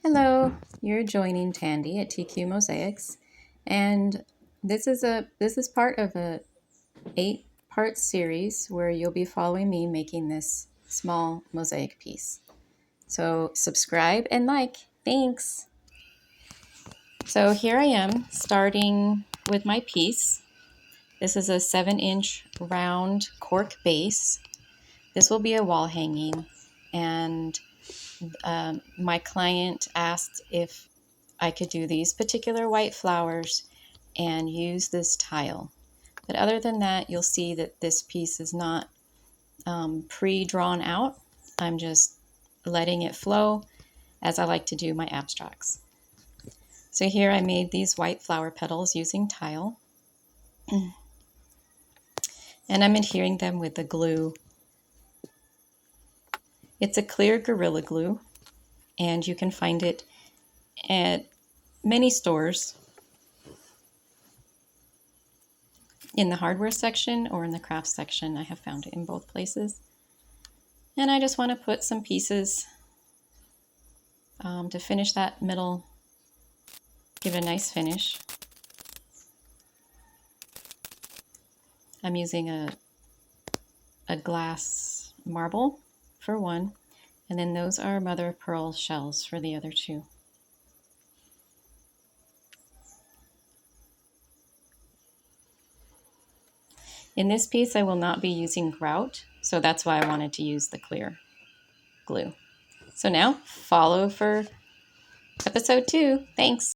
Hello, you're joining Tandy at TQ Mosaics, and this is part of a 8-part series where you'll be following me making this small mosaic piece. So subscribe and like. Thanks. So here I am starting with my piece. This is a 7-inch round cork base. This will be a wall hanging, and my client asked if I could do these particular white flowers and use this tile. But other than that, you'll see that this piece is not pre-drawn out. I'm just letting it flow as I like to do my abstracts. So here I made these white flower petals using tile. And I'm adhering them with the glue. It's a clear Gorilla Glue, and you can find it at many stores in the hardware section or in the craft section. I have found it in both places. And I just want to put some pieces to finish that middle, give it a nice finish. I'm using a glass marble for one, and then those are mother of pearl shells for the other two. In this piece, I will not be using grout, so that's why I wanted to use the clear glue. So now, follow for episode 2. Thanks.